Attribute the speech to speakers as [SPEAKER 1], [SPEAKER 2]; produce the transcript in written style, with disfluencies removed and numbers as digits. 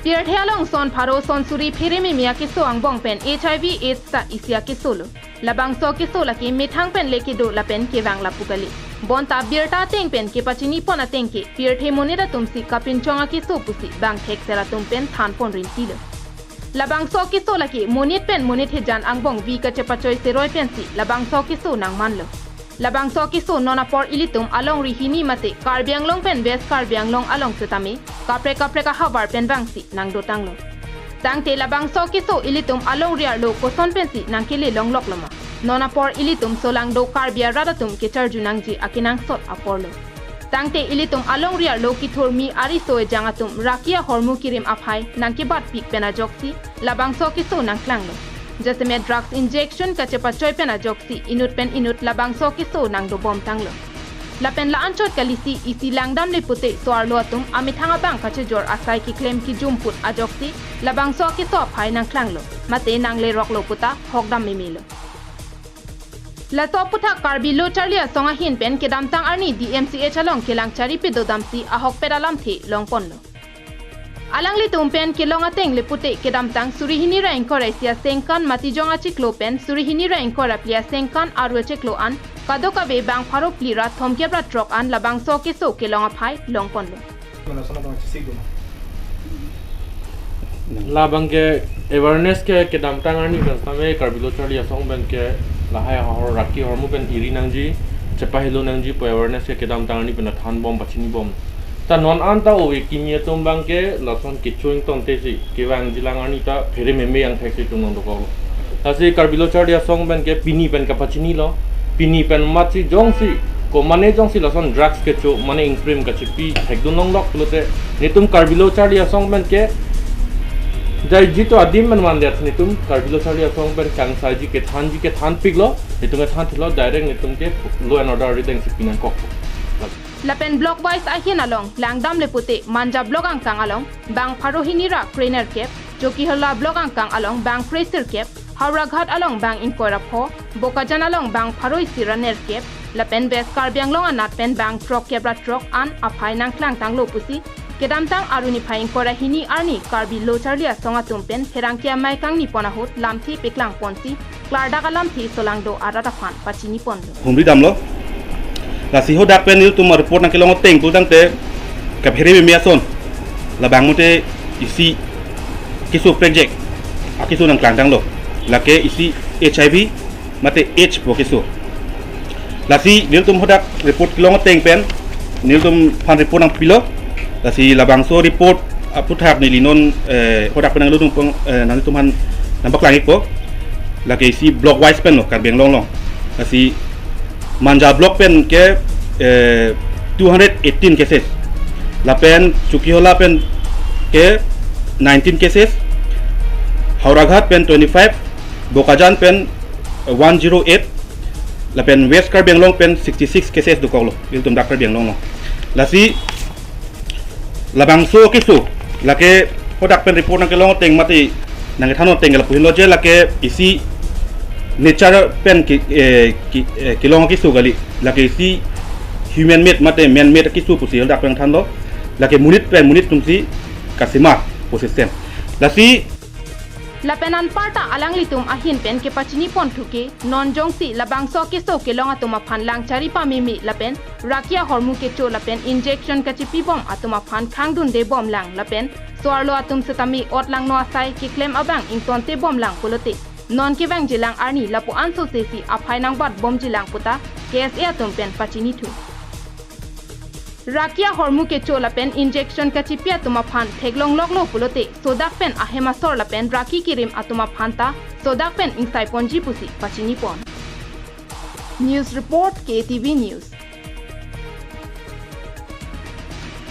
[SPEAKER 1] Pirthe along son pharo son suri phirimi mia keso angbong pen HIV AIDS ta isia keso lo. Labang so keso la ki mithang pen leki do la pen ke wang la pukali. Bonta birta teng pen ke pachini pona teng ke pirthe monira tumsi kapin chonga keso pusi bang thek sera tum pen than pon rin tilo. Labang so keso la ki monit pen monit he jan angbong vi ka chepa choi seroi pen si labang so keso nang man lo. Labang so keso nona por ilitum along rihini mate Karbi Anglong pen west Karbi Anglong along setami kapre ka habar pen bangsi nang dotang lo. Tangte labang so keso ilitum along riar lo koson pen si nang kele long lok lama. Nona por ilitum solang do Karbia radatum ke charju nang ji akinang sot aporlo. Tangte ilitum along riar lo ki thormi ari soe jangatum rakia hormu kirim aphai nang kebat pik pena joksi labang so keso nang klang lo. जैसे में drugs injection का चेपा चोय पेना जोक्सी इनुट pen इनुट लबांग सो के सो नंग दो Baum तंगलो लपेन ला अंचोट कलिसी इसी लंगदम ले पुते सोआरलो अतुम अमिथांगा बांग कचे जोर असाई की क्लेम की जुमपुट अजोक्सी लबांग सो के सो फाई नंग क्लांगलो मते नंगले रोकलो पुता होगदम मिमिलो लसो पुथा कार्बी लो चार्लिया सोंगा हिन पेन के दामतांग अर्नी DMCH along के लांगचारी पे दो दामसी अहोक पेडालम थे लोंगपोनलो Alangli tumpen ke longa teng le pute ke damtang surihini ra engkora sia sengkan mati jonga chiklo pen surihini ra engkora plia sengkan arwe chiklo an kadoka be bang pharo plira thomke bra trok an labang so ke longa phai longpon lo
[SPEAKER 2] labang ke awareness ke damtang ani same karbilo charli asong ben ke lahai hor raki hormu ben iri nangji chepa helo nangji po awareness ke damtang ani ben than bom pachini bom ta non anta o kimia tombang ke lason kichuing ton tesi ke wang jilang ani ta phere meme yang thek tung nong ko ta se karbilo chardia song ben ke pini pen ka pachini lo pini pen machi jongsi ko mane jongsi lason drugs ke cho mane imprim ka chipi thek du nong lok lote nitum karbilo chardia song ben ke jai jito adim man det nitum karbilo chardia song ben kang saji ke than piglo nitum ke than thilo direct nitum ke law and order rideng sipinan kok
[SPEAKER 1] Lapen block wise ahin along langdam le pute manja block ang kang along bang pharohini ra trainer cap joki hola block ang kang along bang fraser cap hawra ghat along bang inkora pho bokajan along bang pharoi siraner cap lapen bes Karbi Anglong anat pen bang truck kebra truck an aphai nang klang tang lo pusi kedam tang aruni phai inkora hini arni Karbi lo charlia songa tumpen herangkia mai kang ni pona hot lamthi peklang ponsi klarda kalam thi solang do arata phan pachini pon
[SPEAKER 3] humri damlo la si ho dak pen ni tu report nang kelong teng tu tang te ka pheri me son la bang mute isi kisu project akisu nang klang tang lo la ke isi HIV mate H po kisu la si nil tum ho dak report kelong teng pen nil tum fan report nang pilo la si la bang so report puthak ni linon ho dak pen nang lu tum nang tum han nang baklang ik po la ke isi block wise pen lo Karbi Anglong lo la si Manja block pen ke 218 cases. La pen Chukiola pen ke 19 cases. Hauraghat pen 25. Bokajan pen 108. La pen West Karbi Anglong pen 66 cases do kolo. Iltum Dr. Karbi Anglong. La si labang so kisu. La ke hodak pen report nang kelong teng mati nang thano teng la puhin loje la ke isi nature pen kilong kisu gali laki si human made mate man made kisu pusi dak peng than lo laki munit pen munit tumsi kasima posistem lasi
[SPEAKER 1] Lapenan parta alang litum ahin pen ke pachini pon thuke non jongsi labang so ke so ke longa tuma phan lang chari pa mimi lapen rakia hormu ke cho lapen injection ka chipi bom atuma phan khangdun de bom lang lapen soarlo atum setami ot lang no asai ke claim abang ington te bom lang polote non ke bang jilang arni lapu anso sesi aphai nang bat bom jilang puta KSA atum pen pachini thu Rakia hormu ke chola pen injection ka chipia tuma phan theglong loklo pulote sodak pen ahema sor la pen raki kirim atuma phanta sodak pen insai ponji pusi pachini pon News report KTV News